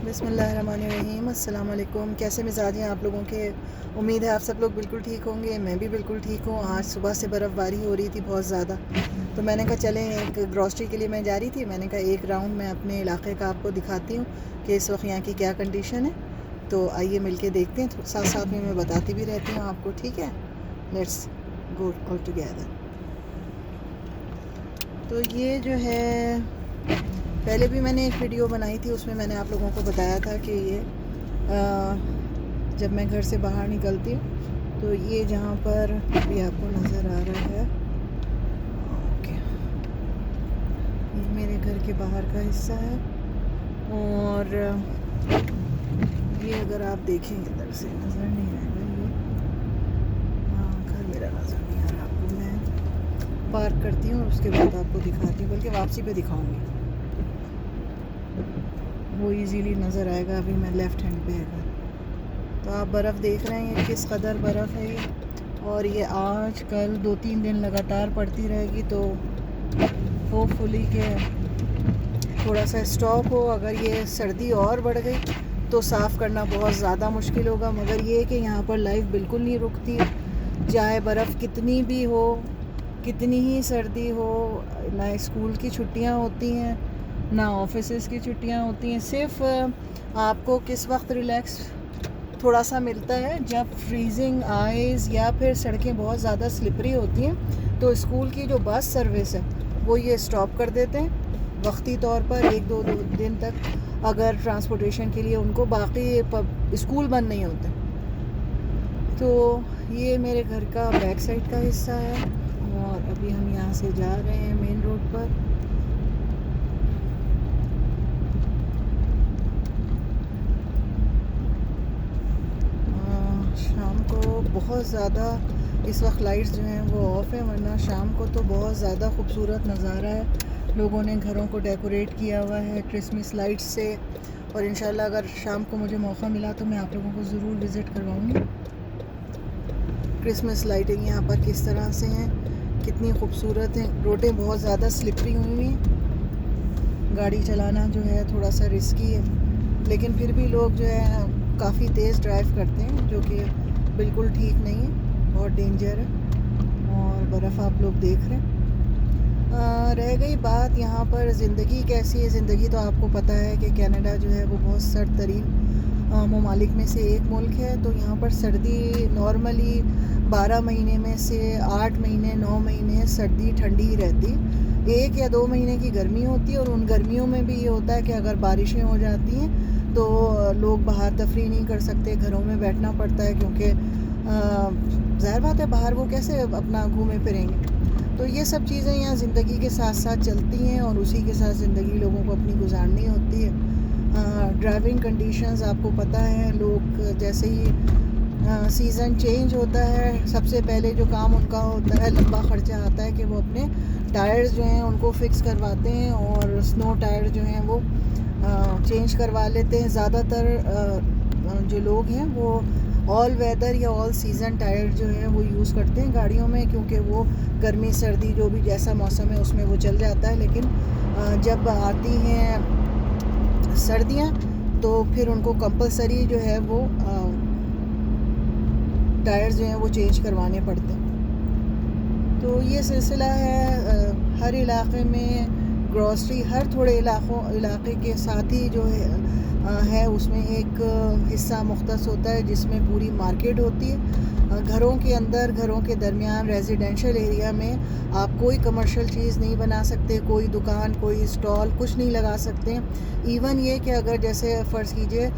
बिस्मिल्लाहिर्रहमानिर्रहीम। अस्सलाम वालेकुम। कैसे मिजाज हैं आप लोगों के? उम्मीद है आप सब लोग बिल्कुल ठीक होंगे। मैं भी बिल्कुल ठीक हूँ। आज सुबह से बर्फ़बारी हो रही थी बहुत ज़्यादा, तो मैंने कहा चलें, एक ग्रॉसरी के लिए मैं जा रही थी। मैंने कहा एक राउंड मैं अपने इलाके का आपको दिखाती हूँ कि इस वक्त यहाँ की क्या कंडीशन है। तो आइए मिल के देखते हैं, तो साथ साथ में मैं बताती भी रहती हूँ आपको। ठीक है, लेट्स गो ऑल टुगेदर। तो ये जो है, पहले भी मैंने एक वीडियो बनाई थी, उसमें मैंने आप लोगों को बताया था कि ये जब मैं घर से बाहर निकलती हूँ तो ये जहाँ पर अभी आपको नज़र आ रहा है, ओके, ये मेरे घर के बाहर का हिस्सा है। और ये अगर आप देखेंगे इधर से नज़र नहीं आएगा, ये हाँ घर मेरा नज़र नहीं आ रहा आपको। मैं पार्क करती हूँ और उसके बाद आपको दिखाती हूँ, बल्कि वापसी पे दिखाऊँगी, वो इजीली नज़र आएगा। अभी मैं लेफ़्ट हैंड पे है घर। तो आप बर्फ़ देख रहे हैं, ये किस कदर बर्फ़ है ये। और ये आज कल 2-3 दिन लगातार पड़ती रहेगी, तो होपफुली के थोड़ा सा स्टॉप हो। अगर ये सर्दी और बढ़ गई तो साफ़ करना बहुत ज़्यादा मुश्किल होगा। मगर ये कि यहाँ पर लाइफ बिल्कुल नहीं रुकती, चाहे बर्फ़ कितनी भी हो, कितनी ही सर्दी हो, ना स्कूल की छुट्टियाँ होती हैं ना ऑफिसेज़ की छुट्टियाँ होती हैं। सिर्फ आपको किस वक्त रिलैक्स थोड़ा सा मिलता है, जब फ्रीजिंग आइज़ या फिर सड़कें बहुत ज़्यादा स्लिपरी होती हैं, तो स्कूल की जो बस सर्विस है वो ये स्टॉप कर देते हैं वक्ती तौर पर 1-2 दिन तक, अगर ट्रांसपोर्टेशन के लिए उनको बाकी स्कूल बंद नहीं होते। तो ये मेरे घर का बैक साइड का हिस्सा है और अभी हम यहाँ से जा रहे हैं मेन रोड पर। शाम को बहुत ज़्यादा इस वक्त लाइट्स जो हैं वो ऑफ़ है, वरना शाम को तो बहुत ज़्यादा खूबसूरत नज़ारा है। लोगों ने घरों को डेकोरेट किया हुआ है क्रिसमस लाइट्स से, और इंशाल्लाह अगर शाम को मुझे मौका मिला तो मैं आप लोगों को ज़रूर विज़िट करवाऊँगी। क्रिसमस लाइटिंग यहाँ पर किस तरह से हैं, कितनी खूबसूरत हैं। रोडें बहुत ज़्यादा स्लिपरी हुई हुई हैं, गाड़ी चलाना जो है थोड़ा सा रिस्की है, लेकिन फिर भी लोग जो है काफ़ी तेज़ ड्राइव करते हैं, जो कि बिल्कुल ठीक नहीं है, बहुत डेंजर है। और बर्फ़ आप लोग देख रहे हैं। रह गई बात यहाँ पर ज़िंदगी कैसी है। ज़िंदगी तो आपको पता है कि कनाडा जो है वो बहुत सर्द तरीन ममालिक में से एक मुल्क है। तो यहाँ पर सर्दी नॉर्मली 12 महीने में से 8 महीने 9 महीने सर्दी ठंडी ही रहती। 1 या 2 महीने की गर्मी होती है, और उन गर्मियों में भी ये होता है कि अगर बारिशें हो जाती हैं तो लोग बाहर तफरी नहीं कर सकते, घरों में बैठना पड़ता है, क्योंकि ज़ाहिर बात है बाहर वो कैसे अपना घूमे फिरेंगे। तो ये सब चीज़ें यहाँ ज़िंदगी के साथ साथ चलती हैं, और उसी के साथ ज़िंदगी लोगों को अपनी गुजारनी होती है। ड्राइविंग कंडीशंस आपको पता है, लोग जैसे ही सीज़न चेंज होता है, सबसे पहले जो काम उनका होता है, लंबा ख़र्चा आता है कि वो अपने टायर्स जो हैं उनको फ़िक्स करवाते हैं, और स्नो टायर जो हैं वो चेंज करवा लेते हैं। ज़्यादातर जो लोग हैं वो ऑल वेदर या ऑल सीज़न टायर जो है वो यूज़ करते हैं गाड़ियों में, क्योंकि वो गर्मी सर्दी जो भी जैसा मौसम है उसमें वो चल जाता है। लेकिन जब आती हैं सर्दियाँ तो फिर उनको कंपलसरी जो है वो टायर्स जो हैं वो चेंज करवाने पड़ते हैं। तो ये सिलसिला है। हर इलाके में ग्रॉसरी, हर थोड़े इलाके के साथ ही जो है उसमें एक हिस्सा मुख्तस होता है जिसमें पूरी मार्केट होती है। घरों के अंदर, घरों के दरमियान, रेजिडेंशियल एरिया में आप कोई कमर्शियल चीज़ नहीं बना सकते, कोई दुकान, कोई स्टॉल, कुछ नहीं लगा सकते। इवन ये कि अगर जैसे फ़र्ज़ कीजिए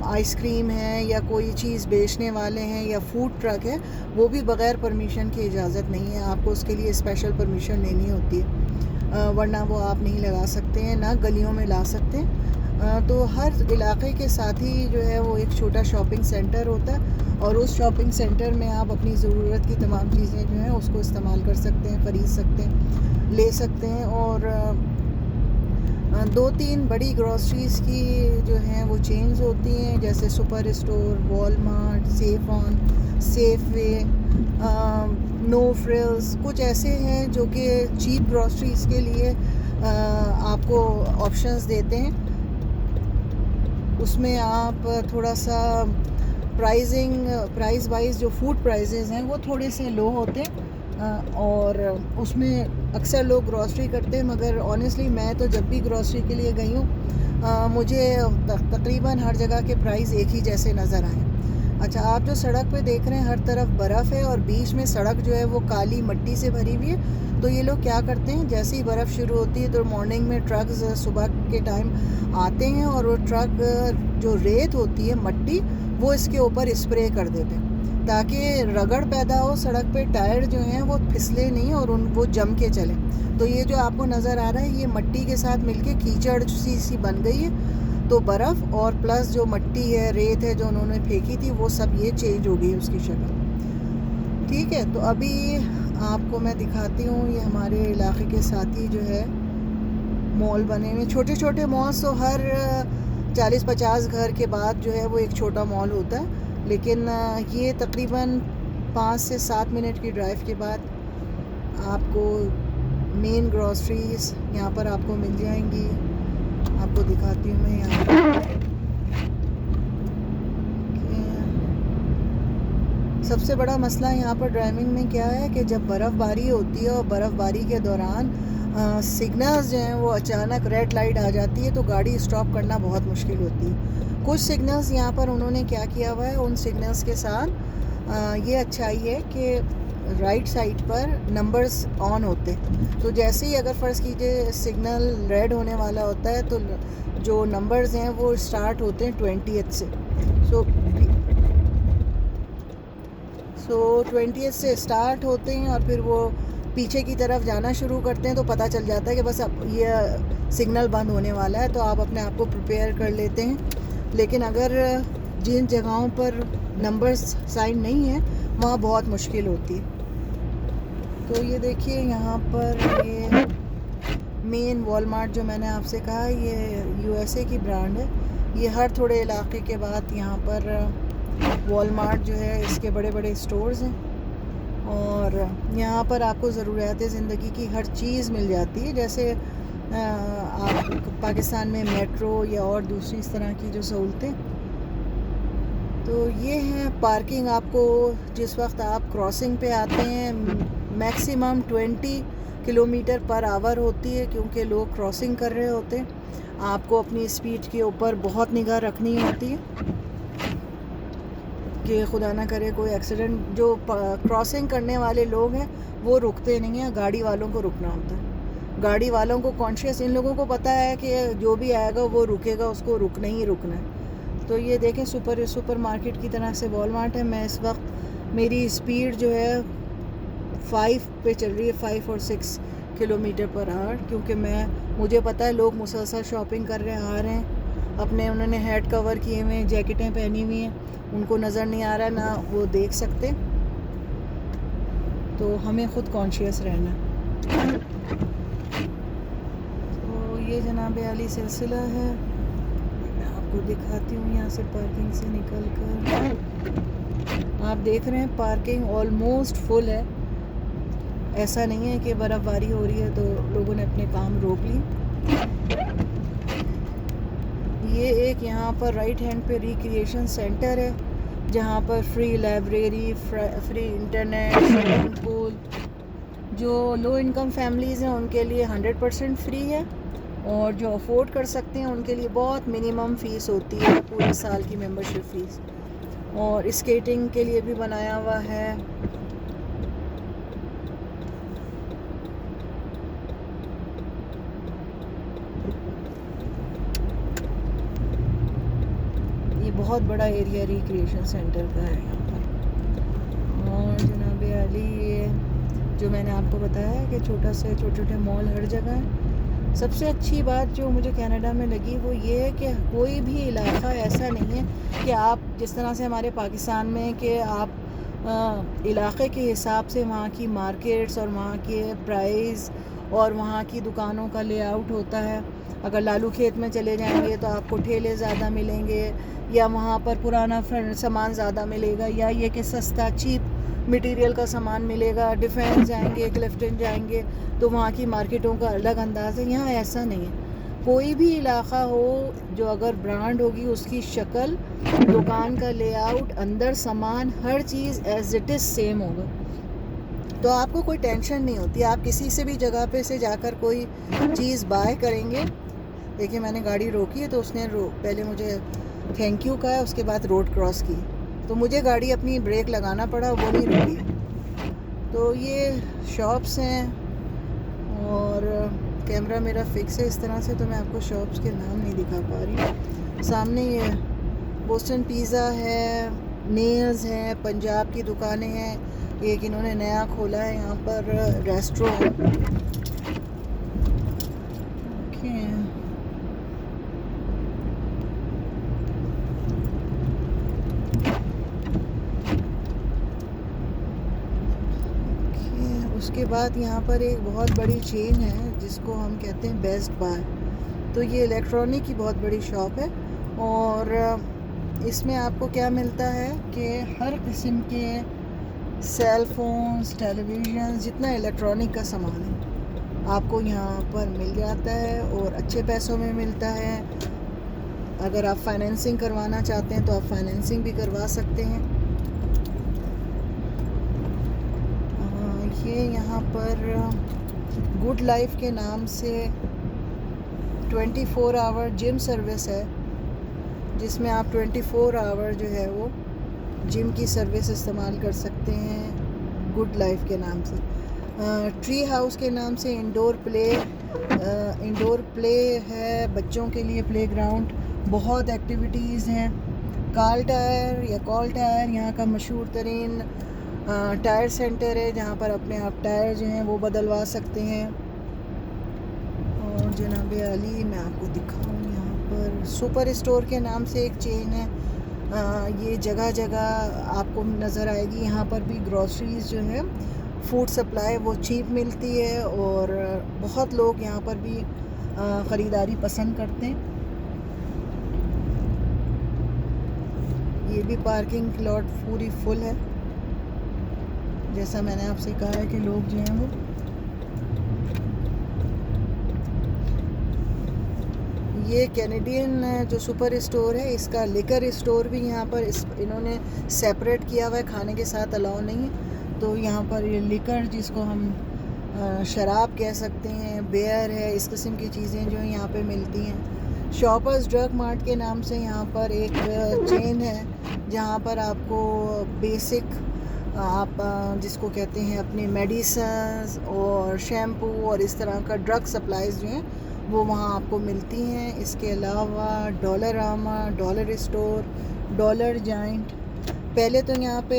आइसक्रीम है या कोई चीज़ बेचने वाले हैं या फूड ट्रक है, वो भी बग़ैर परमिशन की इजाज़त नहीं है, आपको उसके लिए स्पेशल परमिशन लेनी होती है, वरना वो आप नहीं लगा सकते हैं, ना गलियों में ला सकते। तो हर इलाके के साथ ही जो है वो एक छोटा शॉपिंग सेंटर होता है, और उस शॉपिंग सेंटर में आप अपनी ज़रूरत की तमाम चीज़ें जो हैं उसको इस्तेमाल कर सकते हैं, ख़रीद सकते हैं, ले सकते हैं। और 2-3 बड़ी ग्रॉसरीज़ की जो हैं वो चेन्स होती हैं, जैसे सुपर स्टोर, वॉलमार्ट, सेफऑन, सेफवे, नो फ्रिल्स, कुछ ऐसे हैं जो कि चीप ग्रॉसरीज़ के लिए आपको ऑप्शंस देते हैं। उसमें आप थोड़ा सा प्राइस वाइज जो फूड प्राइजेज़ हैं वो थोड़े से लो होते हैं, और उसमें अक्सर लोग ग्रॉसरी करते हैं, मगर ऑनेस्टली मैं तो जब भी ग्रॉसरी के लिए गई हूँ मुझे तकरीबन हर जगह के प्राइस एक ही जैसे नज़र आए। अच्छा, आप जो सड़क पे देख रहे हैं हर तरफ बर्फ़ है और बीच में सड़क जो है वो काली मट्टी से भरी हुई है। तो ये लोग क्या करते हैं, जैसे ही बर्फ़ शुरू होती है तो मॉर्निंग में ट्रक्स सुबह के टाइम आते हैं और वो ट्रक जो रेत होती है, मट्टी, वो इसके ऊपर स्प्रे कर देते हैं ताकि रगड़ पैदा हो सड़क पे, टायर जो हैं वो फिसले नहीं और वो जम के चले। तो ये जो आपको नज़र आ रहा है ये मट्टी के साथ मिलके कीचड़ सी बन गई है। तो बर्फ़ और प्लस जो मट्टी है, रेत है जो उन्होंने फेंकी थी, वो सब ये चेंज हो गई उसकी शक्ल। ठीक है, तो अभी आपको मैं दिखाती हूँ, ये हमारे इलाके के साथ ही जो है मॉल बने हुए, छोटे छोटे मॉल्स तो हर 40-50 घर के बाद जो है वो एक छोटा मॉल होता है, लेकिन ये तकरीबन 5 से 7 मिनट की ड्राइव के बाद आपको मेन ग्रॉसरीज यहाँ पर आपको मिल जाएंगी। आपको दिखाती हूँ मैं यहाँ पर। सबसे बड़ा मसला यहाँ पर ड्राइविंग में क्या है कि जब बर्फ़बारी होती है और बर्फ़बारी के दौरान सिग्नल्स जो हैं वो अचानक रेड लाइट आ जाती है तो गाड़ी स्टॉप करना बहुत मुश्किल होती है। कुछ सिग्नल्स यहाँ पर उन्होंने क्या किया हुआ है, उन सिग्नल्स के साथ ये अच्छाई है कि राइट साइड पर नंबर्स ऑन होते, तो जैसे ही अगर फ़र्ज़ कीजिए सिग्नल रेड होने वाला होता है तो जो नंबर्स हैं वो स्टार्ट होते हैं 20th से। सो 20th से स्टार्ट होते हैं और फिर वो पीछे की तरफ जाना शुरू करते हैं, तो पता चल जाता है कि बस अब ये सिग्नल बंद होने वाला है, तो आप अपने आप को प्रिपेयर कर लेते हैं। लेकिन अगर जिन जगहों पर नंबर्स साइन नहीं है वहाँ बहुत मुश्किल होती है। तो ये देखिए यहाँ पर ये मेन वॉलमार्ट जो मैंने आपसे कहा, ये USA की ब्रांड है। ये हर थोड़े इलाके के बाद यहाँ पर वॉलमार्ट जो है इसके बड़े बड़े स्टोर्स हैं और यहाँ पर आपको ज़रूरियात ज़िंदगी की हर चीज़ मिल जाती है। जैसे आप पाकिस्तान में मेट्रो या और दूसरी इस तरह की जो सहूलतें। तो ये है पार्किंग। आपको जिस वक्त आप क्रॉसिंग पे आते हैं मैक्सिमम 20 किलोमीटर पर आवर होती है, क्योंकि लोग क्रॉसिंग कर रहे होते हैं। आपको अपनी स्पीड के ऊपर बहुत निगाह रखनी होती है कि खुदा ना करे कोई एक्सीडेंट। जो क्रॉसिंग करने वाले लोग हैं वो रुकते नहीं हैं, गाड़ी वालों को रुकना होता है। गाड़ी वालों को कॉन्शियस, इन लोगों को पता है कि जो भी आएगा वो रुकेगा, उसको रुकना ही रुकना है। तो ये देखें सुपर मार्केट की तरह से वॉलमार्ट है। मैं इस वक्त मेरी स्पीड जो है 5 पे चल रही है, 5 और 6 किलोमीटर पर आवर, क्योंकि मुझे पता है लोग मुसलसल शॉपिंग कर रहे आ रहे हैं अपने, उन्होंने हेड कवर किए हुए हैं, जैकेटें पहनी हुई हैं, उनको नज़र नहीं आ रहा ना वो देख सकते, तो हमें ख़ुद कॉन्शियस रहना। तो ये जनाब आली सिलसिला है, मैं आपको दिखाती हूँ यहाँ से पार्किंग से निकल कर। आप देख रहे हैं पार्किंग ऑलमोस्ट फुल है। ऐसा नहीं है कि बर्फ़बारी हो रही है तो लोगों ने अपने काम रोक लिए। ये एक यहाँ पर राइट हैंड पे रिक्रिएशन सेंटर है जहाँ पर free library, free internet, swimming pool. जो लो इनकम फैमिलीज़ हैं उनके लिए 100% फ्री है और जो अफोर्ड कर सकते हैं उनके लिए बहुत मिनिमम फ़ीस होती है, पूरे साल की मेंबरशिप फ़ीस। और स्केटिंग के लिए भी बनाया हुआ है। ये बहुत बड़ा एरिया रिक्रिएशन सेंटर का है यहाँ पर। और जनाब आली ये जो मैंने आपको बताया कि छोटे छोटे मॉल हर जगह है। सबसे अच्छी बात जो मुझे कनाडा में लगी वो ये है कि कोई भी इलाका ऐसा नहीं है कि आप जिस तरह से हमारे पाकिस्तान में कि आप इलाके के हिसाब से वहाँ की मार्केट्स और वहाँ के प्राइस और वहाँ की दुकानों का लेआउट होता है। अगर लालू खेत में चले जाएंगे तो आपको ठेले ज़्यादा मिलेंगे, या वहाँ पर पुराना सामान ज़्यादा मिलेगा, या ये कि सस्ता चीप मटेरियल का सामान मिलेगा। डिफेंस जाएंगे, क्लिफ्टन जाएंगे तो वहाँ की मार्केटों का अलग अंदाज़ है। यहाँ ऐसा नहीं है। कोई भी इलाका हो जो अगर ब्रांड होगी उसकी शक्ल, दुकान का लेआउट, अंदर सामान, हर चीज़ एज इट इज़ सेम होगा, तो आपको कोई टेंशन नहीं होती। आप किसी से भी जगह पे से जाकर कोई चीज़ बाय करेंगे। देखिए मैंने गाड़ी रोकी है तो उसने पहले मुझे थैंक यू कहा, उसके बाद रोड क्रॉस की, तो मुझे गाड़ी अपनी ब्रेक लगाना पड़ा, वो नहीं रुकी। तो ये शॉप्स हैं और कैमरा मेरा फिक्स है इस तरह से, तो मैं आपको शॉप्स के नाम नहीं दिखा पा रही। सामने ये बोस्टन पिज़्ज़ा है, नेल्स है, पंजाब की दुकानें हैं, एक इन्होंने नया खोला है यहाँ पर रेस्टोरेंट। उसके बाद यहाँ पर एक बहुत बड़ी चेन है जिसको हम कहते हैं बेस्ट बाय। तो ये इलेक्ट्रॉनिक की बहुत बड़ी शॉप है और इसमें आपको क्या मिलता है कि हर किस्म के सेल फोन्स, टेलीविज़न, जितना इलेक्ट्रॉनिक का सामान है आपको यहाँ पर मिल जाता है और अच्छे पैसों में मिलता है। अगर आप फाइनेंसिंग करवाना चाहते हैं तो आप फाइनेंसिंग भी करवा सकते हैं। ये यहाँ पर गुड लाइफ के नाम से 24 आवर जिम सर्विस है, जिसमें आप 24 आवर जो है वो जिम की सर्विस इस्तेमाल कर सकते हैं गुड लाइफ के नाम से। ट्री हाउस के नाम से इंडोर प्ले है, बच्चों के लिए प्ले ग्राउंड, बहुत एक्टिविटीज़ हैं। कॉल टायर यहाँ का मशहूर तरीन टायर सेंटर है, जहाँ पर अपने आप टायर जो हैं वो बदलवा सकते हैं। और जनाब अली मैं आपको दिखाऊँ, यहाँ पर सुपर स्टोर के नाम से एक चेन है, ये जगह जगह आपको नज़र आएगी। यहाँ पर भी ग्रॉसरीज़ जो है, फूड सप्लाई वो चीप मिलती है और बहुत लोग यहाँ पर भी ख़रीदारी पसंद करते हैं। ये भी पार्किंग लॉट पूरी फुल है, जैसा मैंने आपसे कहा है कि लोग जो हैं वो ये कैनेडियन जो सुपर स्टोर है, इसका लिकर स्टोर भी यहाँ पर इन्होंने सेपरेट किया हुआ है, खाने के साथ अलाउ नहीं है। तो यहाँ पर ये लिकर, जिसको हम शराब कह सकते हैं, बियर है, इस किस्म की चीज़ें जो यहाँ पे मिलती हैं। शॉपर्स ड्रग मार्ट के नाम से यहाँ पर एक चेन है, जहाँ पर आपको बेसिक आप जिसको कहते हैं अपने मेडिसिन्स और शैम्पू और इस तरह का ड्रग सप्लाईज़ जो हैं वो वहाँ आपको मिलती हैं। इसके अलावा Dollarama, dollar store, dollar giant, पहले तो यहाँ पे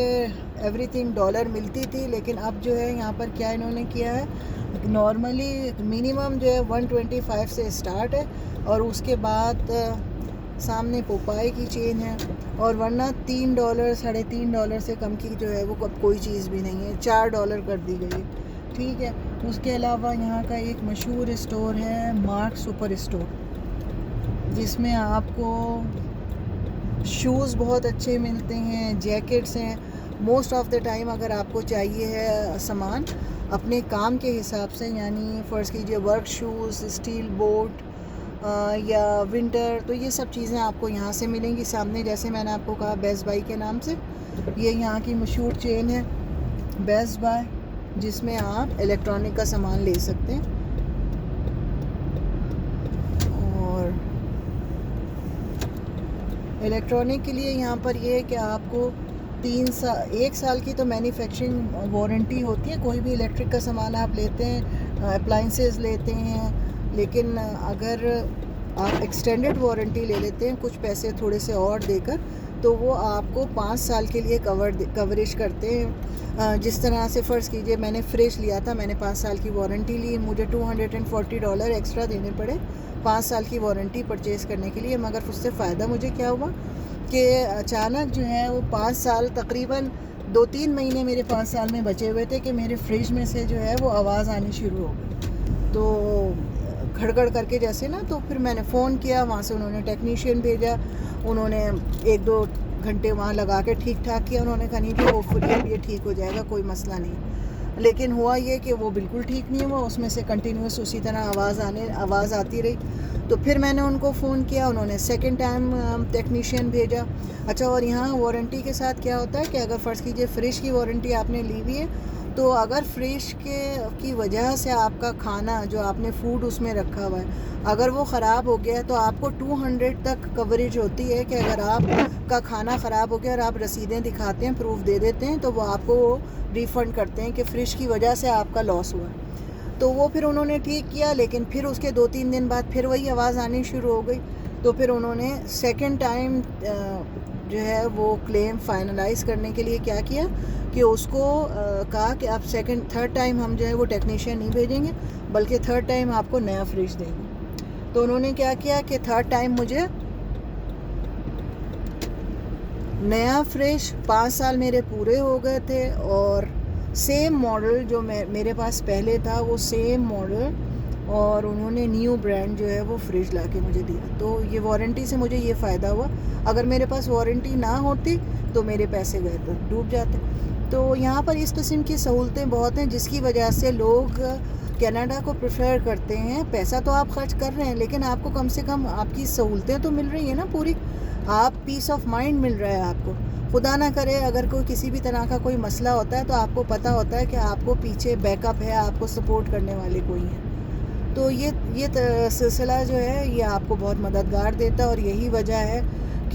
एवरीथिंग डॉलर मिलती थी, लेकिन अब जो है यहाँ पर क्या इन्होंने किया है, नॉर्मली मिनिमम जो है 125 से स्टार्ट है और उसके बाद सामने पोपाई की चेन है, और वरना $3, $3.5 से कम की जो है वो कोई चीज़ भी नहीं है, $4 कर दी गई है। ठीक है, उसके अलावा यहाँ का एक मशहूर स्टोर है मार्क सुपर स्टोर, जिसमें आपको शूज़ बहुत अच्छे मिलते हैं, जैकेट्स हैं। मोस्ट ऑफ द टाइम अगर आपको चाहिए है सामान अपने काम के हिसाब से, यानी फ़र्ज़ कीजिए वर्क शूज़, स्टील बोट या विंटर, तो ये सब चीज़ें आपको यहाँ से मिलेंगी। सामने जैसे मैंने आपको कहा बेस्ट बाय के नाम से, ये यहाँ की मशहूर चेन है बेस्ट बाय, जिसमें आप इलेक्ट्रॉनिक का सामान ले सकते हैं। और इलेक्ट्रॉनिक के लिए यहाँ पर ये है कि आपको 1 साल की तो मैन्युफैक्चरिंग वारंटी होती है। कोई भी इलेक्ट्रिक का सामान आप लेते हैं, अप्लाइंसेस लेते हैं, लेकिन अगर आप एक्सटेंडेड वारंटी ले लेते हैं कुछ पैसे थोड़े से और देकर, तो वो आपको 5 साल के लिए कवरेज करते हैं। जिस तरह से फ़र्ज़ कीजिए मैंने फ्रिज लिया था, मैंने 5 साल की वारंटी ली, मुझे $240 एक्स्ट्रा देने पड़े 5 साल की वारंटी परचेज़ करने के लिए। मगर उससे फ़ायदा मुझे क्या हुआ कि अचानक जो है वो 5 साल, तकरीबन 2-3 महीने मेरे 5 साल में बचे हुए थे कि मेरे फ्रिज में से जो है वो आवाज़ आनी शुरू हो गई, तो खड़खड़ करके जैसे ना, तो फिर मैंने फ़ोन किया, वहाँ से उन्होंने टेक्नीशियन भेजा, उन्होंने 1-2 घंटे वहाँ लगा के ठीक ठाक किया। उन्होंने कहा नहीं कि होपफुली अब ये ठीक हो जाएगा, कोई मसला नहीं। लेकिन हुआ ये कि वो बिल्कुल ठीक नहीं हुआ, उसमें से कंटिन्यूस उसी तरह आवाज़ आती रही। तो फिर मैंने उनको फ़ोन किया, उन्होंने सेकंड टाइम टेक्नीशियन भेजा। अच्छा, और यहाँ वारंटी के साथ क्या होता है कि अगर फ़र्ज़ कीजिए फ्रिज की वारंटी आपने ली हुई है, तो अगर फ्रिज की वजह से आपका खाना जो आपने फ़ूड उसमें रखा हुआ है अगर वो ख़राब हो गया तो आपको 200 तक कवरेज होती है कि अगर आपका खाना ख़राब हो गया और आप रसीदें दिखाते हैं, प्रूफ दे देते हैं, तो वो आपको रिफ़ंड करते हैं कि फ्रिज की वजह से आपका लॉस हुआ। तो वो फिर उन्होंने ठीक किया, लेकिन फिर उसके 2-3 दिन बाद फिर वही आवाज़ आनी शुरू हो गई। तो फिर उन्होंने सेकंड टाइम जो है वो क्लेम फाइनलाइज़ करने के लिए क्या किया कि उसको कहा कि आप थर्ड टाइम हम जो है वो टेक्नीशियन नहीं भेजेंगे, बल्कि थर्ड टाइम आपको नया फ्रिज देंगे। तो उन्होंने क्या किया कि थर्ड टाइम मुझे नया फ्रिज, 5 साल मेरे पूरे हो गए थे और सेम मॉडल जो मेरे पास पहले था वो सेम मॉडल, और उन्होंने न्यू ब्रांड जो है वो फ्रिज ला के मुझे दिया। तो ये वारंटी से मुझे ये फ़ायदा हुआ, अगर मेरे पास वारंटी ना होती तो मेरे पैसे गए तो डूब जाते। तो यहाँ पर इस किस्म की सहूलतें बहुत हैं जिसकी वजह से लोग कनाडा को प्रेफर करते हैं। पैसा तो आप खर्च कर रहे हैं, लेकिन आपको कम से कम आपकी सहूलतें तो मिल रही हैं ना पूरी, आप पीस ऑफ माइंड मिल रहा है आपको। खुदा ना करे अगर कोई किसी भी तरह का कोई मसला होता है तो आपको पता होता है कि आपको पीछे बैकअप है, आपको सपोर्ट करने वाले कोई हैं। तो ये सिलसिला जो है ये आपको बहुत मददगार देता है, और यही वजह है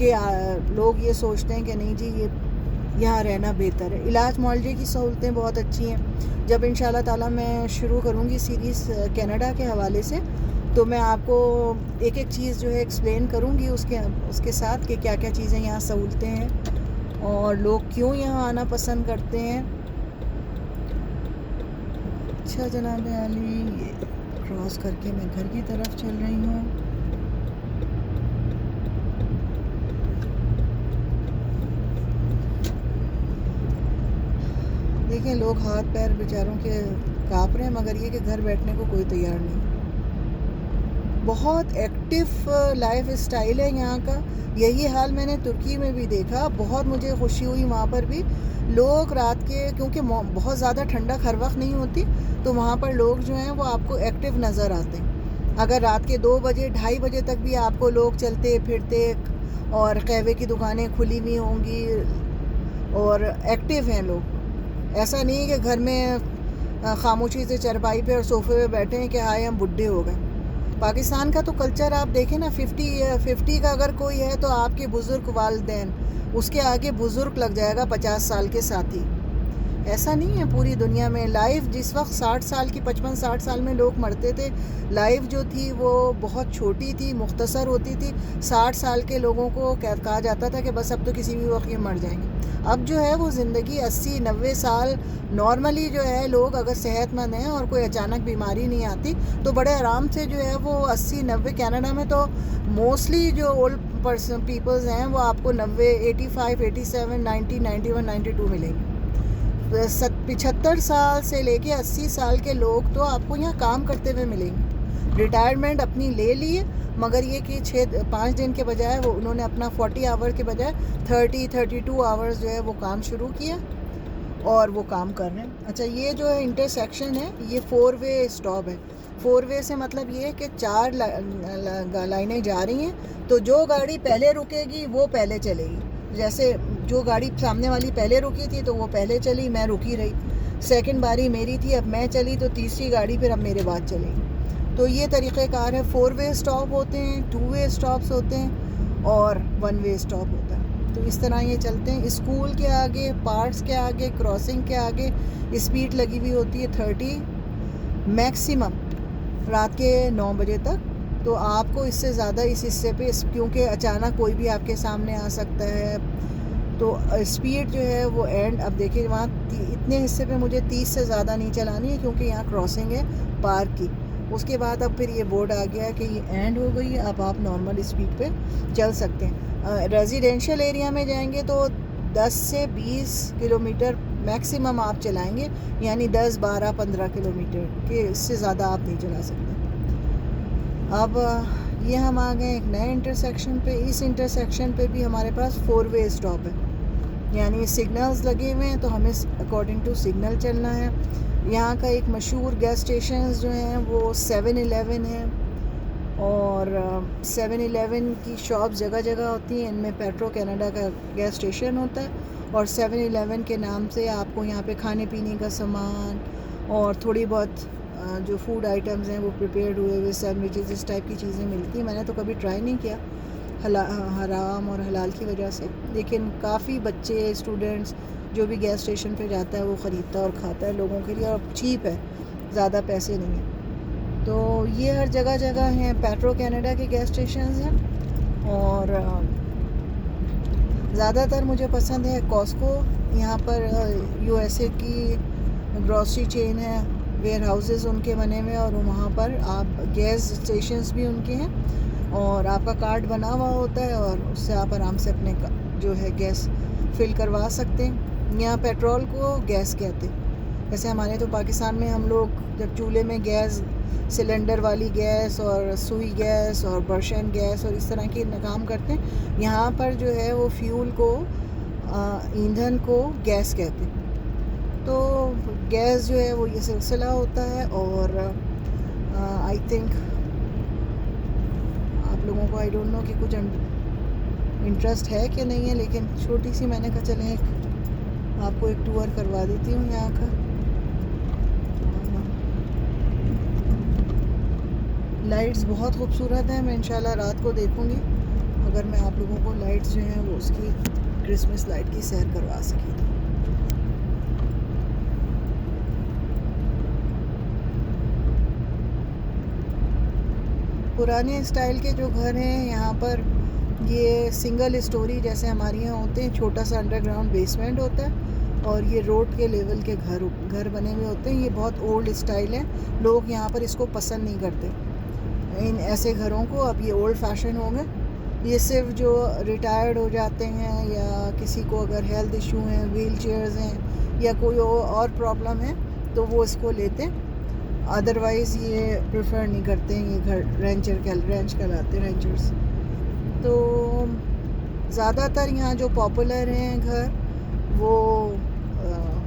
कि लोग ये सोचते हैं कि नहीं जी ये यहाँ रहना बेहतर है। इलाज मुआवजे की सहूलतें बहुत अच्छी हैं। जब इंशाल्लाह ताला मैं शुरू करूँगी सीरीज़ कनाडा के हवाले से, तो मैं आपको एक एक चीज़ जो है एक्सप्लेन करूँगी उसके साथ कि क्या क्या चीज़ें यहाँ सहूलतें हैं और लोग क्यों यहाँ आना पसंद करते हैं। अच्छा जनाब अली, ये क्रॉस करके मैं घर की तरफ चल रही हूँ। देखें लोग हाथ पैर बेचारों के काँप रहे हैं, मगर ये कि घर बैठने को कोई तैयार नहीं। बहुत एक्टिव लाइफ स्टाइल है यहाँ का। यही हाल मैंने तुर्की में भी देखा, बहुत मुझे खुशी हुई। वहाँ पर भी लोग रात के, क्योंकि बहुत ज़्यादा ठंडक हर वक्त नहीं होती, तो वहाँ पर लोग जो हैं वो आपको एक्टिव नज़र आते हैं। अगर रात के 2 बजे 2:30 बजे तक भी आपको लोग चलते फिरते और कहवे की दुकानें खुली हुई होंगी और एक्टिव हैं लोग। ऐसा नहीं कि घर में खामोशी से चरपाई पे और सोफे पे बैठे हैं कि हाय हम बुढ़े हो गए। पाकिस्तान का तो कल्चर आप देखें ना, 50 का अगर कोई है तो आपके बुज़ुर्ग वालिदैन, उसके आगे बुज़ुर्ग लग जाएगा 50 साल के साथी। ऐसा नहीं है पूरी दुनिया में। लाइफ जिस वक्त 60 साल की 55-60 साल में लोग मरते थे, लाइफ जो थी वो बहुत छोटी थी, मुख्तसर होती थी। 60 साल के लोगों को कहा जाता था कि बस अब तो किसी भी वक्त ये मर जाएंगे। अब जो है वो ज़िंदगी 80-90 साल नॉर्मली जो है, लोग अगर सेहतमंद हैं और कोई अचानक बीमारी नहीं आती तो बड़े आराम से जो है वो 80-90, कनाडा में तो मोस्टली जो ओल्ड पीपल्स हैं वो आपको 90, 85, 87, 90, 91, 92 मिलेंगे। 75 साल से लेके 80 साल के लोग तो आपको यहाँ काम करते हुए मिलेंगे। रिटायरमेंट अपनी ले लिए, मगर ये कि 5 दिन के बजाय वो उन्होंने अपना 40 आवर के बजाय 30-32 आवर्स जो है वो काम शुरू किया और वो काम कर रहे हैं। अच्छा, ये जो है इंटरसेक्शन है, ये 4 वे स्टॉप है। 4 वे से मतलब ये है कि 4 लाइनें जा रही हैं, तो जो गाड़ी पहले रुकेगी वो पहले चलेगी। जैसे जो गाड़ी सामने वाली पहले रुकी थी तो वो पहले चली, मैं रुकी रही। सेकंड बारी मेरी थी, अब मैं चली, तो तीसरी गाड़ी फिर अब मेरे बाद चलेगी। तो ये तरीक़ेकार है। 4 वे स्टॉप होते हैं, 2 वे स्टॉप्स होते हैं और 1 वे स्टॉप होता है। तो इस तरह ये चलते हैं। स्कूल के आगे, पार्क्स के आगे, क्रॉसिंग के आगे स्पीड लगी हुई होती है 30 मैक्सिमम रात के 9 बजे तक। तो आपको इससे ज़्यादा इस हिस्से पे, क्योंकि अचानक कोई भी आपके सामने आ सकता है, तो स्पीड जो है वो एंड, अब देखिए वहाँ इतने हिस्से पे मुझे 30 से ज़्यादा नहीं चलानी है क्योंकि यहाँ क्रॉसिंग है पार्क की। उसके बाद अब फिर ये बोर्ड आ गया कि ये एंड हो गई, अब आप नॉर्मल स्पीड पे चल सकते हैं। रेजिडेंशियल एरिया में जाएंगे तो 10 से 20 किलोमीटर मैक्सिमम आप चलाएंगे, यानी 10, 12, 15 किलोमीटर के इससे ज़्यादा आप नहीं चला सकते। अब ये हम आ गए एक नए इंटरसेक्शन पे। इस इंटरसेक्शन पे भी हमारे पास 4 वे स्टॉप है, यानी सिग्नल्स लगे हुए हैं तो हमें अकॉर्डिंग टू सिग्नल चलना है। यहाँ का एक मशहूर गैस स्टेशन जो हैं वो 7-Eleven है, और 7-Eleven की शॉप जगह जगह होती हैं। इनमें पेट्रो कनाडा का गैस स्टेशन होता है, और 7-Eleven के नाम से आपको यहाँ पे खाने पीने का सामान और थोड़ी बहुत जो फूड आइटम्स हैं वो प्रिपेयर्ड हुए हुए सैंडविचेस, इस टाइप की चीज़ें मिलती हैं। मैंने तो कभी ट्राई नहीं किया हराम और हलाल की वजह से, लेकिन काफ़ी बच्चे स्टूडेंट्स जो भी गैस स्टेशन पे जाता है वो ख़रीदता और खाता है लोगों के लिए, और चीप है, ज़्यादा पैसे नहीं हैं। तो ये हर जगह जगह हैं पेट्रो कनाडा के गैस स्टेशन हैं। और ज़्यादातर मुझे पसंद है कॉस्को। यहाँ पर USA की ग्रॉसरी चेन है, वेयर हाउसेस उनके बने हुए, और वहाँ पर आप गैस स्टेशंस भी उनके हैं, और आपका कार्ड बना हुआ होता है और उससे आप आराम से अपने जो है गैस फिल करवा सकते हैं। यहाँ पेट्रोल को गैस कहते हैं। जैसे हमारे तो पाकिस्तान में हम लोग जब चूल्हे में गैस, सिलेंडर वाली गैस और सुई गैस और बर्शन गैस और इस तरह के काम करते हैं, यहाँ पर जो है वो फ्यूल को, ईंधन को गैस कहते हैं। तो गैस जो है वो ये सिलसिला होता है। और आई थिंक आप लोगों को, आई डोंट नो कि कुछ इंटरेस्ट है कि नहीं है, लेकिन छोटी सी मैंने कहा चलें आपको एक टूर करवा देती हूँ यहाँ का। लाइट्स बहुत खूबसूरत हैं। मैं इंशाल्लाह रात को देखूँगी अगर मैं आप लोगों को लाइट्स जो हैं वो उसकी क्रिसमस लाइट की सैर करवा सकी तो। पुराने स्टाइल के जो घर हैं यहाँ पर, ये सिंगल स्टोरी जैसे हमारे यहाँ होते हैं, छोटा सा अंडरग्राउंड बेसमेंट होता है, और ये रोड के लेवल के घर बने हुए होते हैं। ये बहुत ओल्ड स्टाइल है, लोग यहाँ पर इसको पसंद नहीं करते इन ऐसे घरों को। अब ये ओल्ड फैशन हो गए। ये सिर्फ जो रिटायर्ड हो जाते हैं या किसी को अगर हेल्थ इशू हैं, व्हील चेयर्स हैं या कोई और प्रॉब्लम है तो वो इसको लेते हैं, अदरवाइज़ ये प्रेफर नहीं करते हैं। ये घर रेंच कहलाते हैं, रेंचर्स। तो ज़्यादातर यहाँ जो पॉपुलर हैं घर वो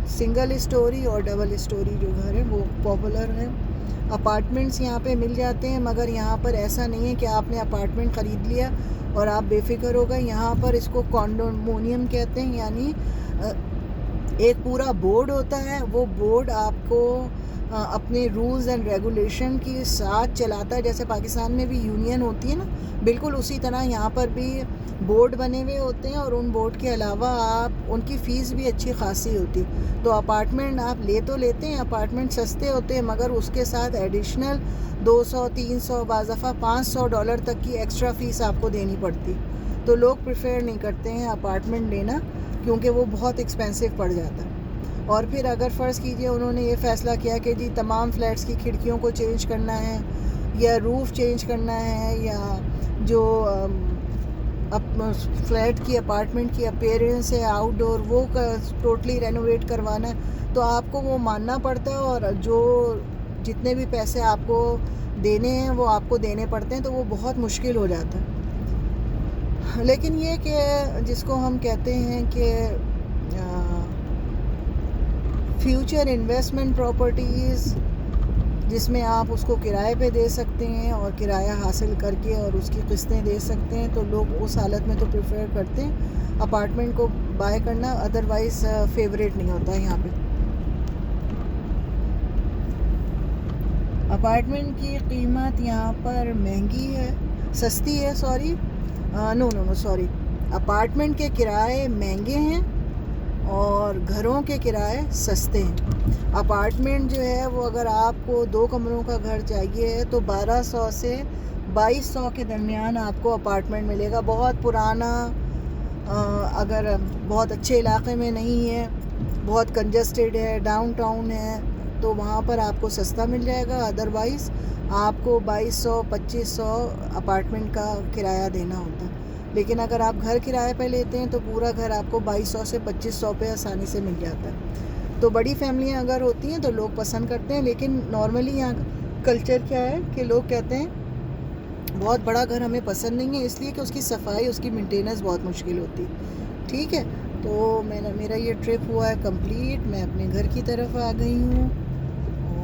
सिंगल स्टोरी और डबल स्टोरी जो घर हैं वो पॉपुलर हैं। अपार्टमेंट्स यहाँ पे मिल जाते हैं, मगर यहाँ पर ऐसा नहीं है कि आपने अपार्टमेंट ख़रीद लिया और आप बेफिक्र हो गए। यहाँ पर इसको कॉन्डोमिनियम कहते हैं, यानी एक पूरा बोर्ड होता है। वो बोर्ड आपको अपने रूल्स एंड रेगुलेशन के साथ चलाता है। जैसे पाकिस्तान में भी यूनियन होती है ना, बिल्कुल उसी तरह यहाँ पर भी बोर्ड बने हुए होते हैं, और उन बोर्ड के अलावा आप उनकी फ़ीस भी अच्छी खासी होती। तो अपार्टमेंट आप तो लेते हैं, अपार्टमेंट सस्ते होते हैं, मगर उसके साथ एडिशनल 200, 300, बाज़ दफ़ा $500 तक की एक्स्ट्रा फ़ीस आपको देनी पड़ती। तो लोग प्रेफर नहीं करते हैं अपार्टमेंट लेना, क्योंकि वो बहुत एक्सपेंसिव पड़ जाता है। और फिर अगर फ़र्ज़ कीजिए उन्होंने ये फ़ैसला किया कि जी तमाम फ्लैट्स की खिड़कियों को चेंज करना है, या रूफ़ चेंज करना है, या जो फ्लैट की, अपार्टमेंट की अपीयरेंस है आउटडोर, वो टोटली रेनोवेट करवाना है, तो आपको वो मानना पड़ता है। और जो जितने भी पैसे आपको देने हैं वो आपको देने पड़ते हैं, तो वो बहुत मुश्किल हो जाता है। लेकिन ये कि जिसको हम कहते हैं कि फ्यूचर इन्वेस्टमेंट प्रॉपर्टीज़, जिसमें आप उसको किराए पे दे सकते हैं और किराया हासिल करके और उसकी किस्तें दे सकते हैं, तो लोग उस हालत में तो प्रेफर करते हैं अपार्टमेंट को बाय करना, अदरवाइज़ फेवरेट नहीं होता है यहाँ पे। अपार्टमेंट की कीमत यहाँ पर महंगी है, सस्ती है, सॉरी, अपार्टमेंट के किराए महंगे हैं और घरों के किराए सस्ते हैं। अपार्टमेंट जो है वो अगर आपको 2 कमरों का घर चाहिए तो 1200 से 2200 के दरमियान आपको अपार्टमेंट मिलेगा। बहुत पुराना, अगर बहुत अच्छे इलाके में नहीं है, बहुत कंजस्टेड है, डाउनटाउन है, तो वहाँ पर आपको सस्ता मिल जाएगा। अदरवाइज़ आपको 2200-2500 अपार्टमेंट का किराया देना होता है। लेकिन अगर आप घर किराए पे लेते हैं तो पूरा घर आपको 2200 से 2500 पे आसानी से मिल जाता है। तो बड़ी फैमिलियाँ अगर होती हैं तो लोग पसंद करते हैं, लेकिन नॉर्मली यहाँ कल्चर क्या है कि लोग कहते हैं बहुत बड़ा घर हमें पसंद नहीं है, इसलिए कि उसकी सफाई, उसकी मेंटेनेंस बहुत मुश्किल होती है। ठीक है, तो मेरा ये ट्रिप हुआ है कंप्लीट। मैं अपने घर की तरफ आ गई हूँ।